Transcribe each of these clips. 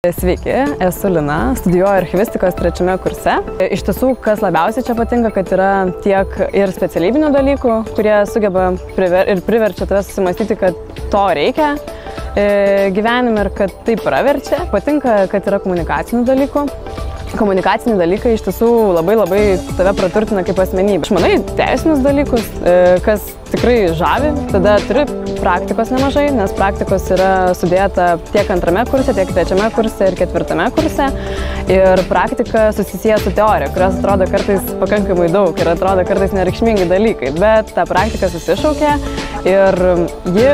Sveiki, esu Lina, studijuoju archivistikos 3 kurse. Iš tiesų, kas labiausiai čia patinka, kad yra tiek ir specialybinių dalykų, kurie sugeba ir priverčia tave susimastyti, kad to reikia gyvenime ir kad tai praverčia. Patinka, kad yra komunikacinių dalykų. Komunikaciniai dalykai iš tiesų labai tave praturtina kaip asmenybę. Išmanai teisinius dalykus, kas tikrai žavi, tada turi praktikos nemažai, nes praktikos yra sudėta tiek 2 kurse, tiek 3 kurse ir 4 kurse. Ir praktika susisieja su teorija, kurios atrodo kartais pakankamai daug ir atrodo kartais nereikšmingi dalykai, bet ta praktika susišaukia ir ji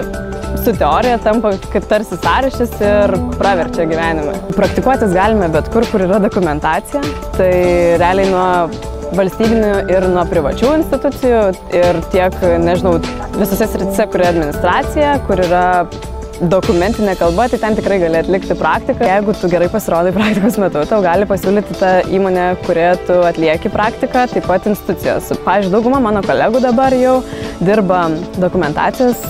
su teorija tampa kaip tarsi sąryšis ir praverčia gyvenime. Praktikuotis galime bet kur yra dokumentacija, tai realiai nuo valstybinių ir nuo privačių institucijų ir tiek, nežinau, visose srityse, kur yra administracija, kur yra dokumentinė kalba, tai ten tikrai gali atlikti praktiką. Jeigu tu gerai pasirodai praktikos metu, tau gali pasiūlyti tą įmonę, kurioje tu atlieki praktiką, taip pat institucijos. Pavyzdžiui, dauguma mano kolegų dabar jau dirba dokumentacijos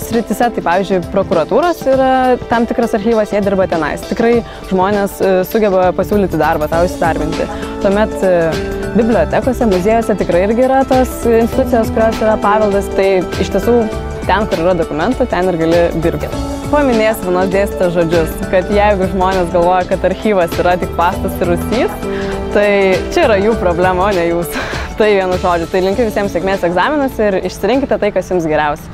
srityse, tai pavyzdžiui, prokuratūros yra tam tikras archyvas, jie dirba tenais. Tikrai žmonės sugeba pasiūlyti darbą, tau įsidarbinti. Tuomet bibliotekose, muziejuose tikrai irgi yra tos institucijos, kurios yra paveldas, tai iš tiesų ten, kur yra dokumentų, ten ir gali dirbti. Paminėsiu vienos dėstytojos žodžius, kad jeigu žmonės galvoja, kad archyvas yra tik pastas ir rūsys, tai čia yra jų problema, o ne jūsų. Tai vienu žodžiu. Tai linkiu visiems sėkmės egzaminuose ir išsirinkite tai, kas jums geriausia.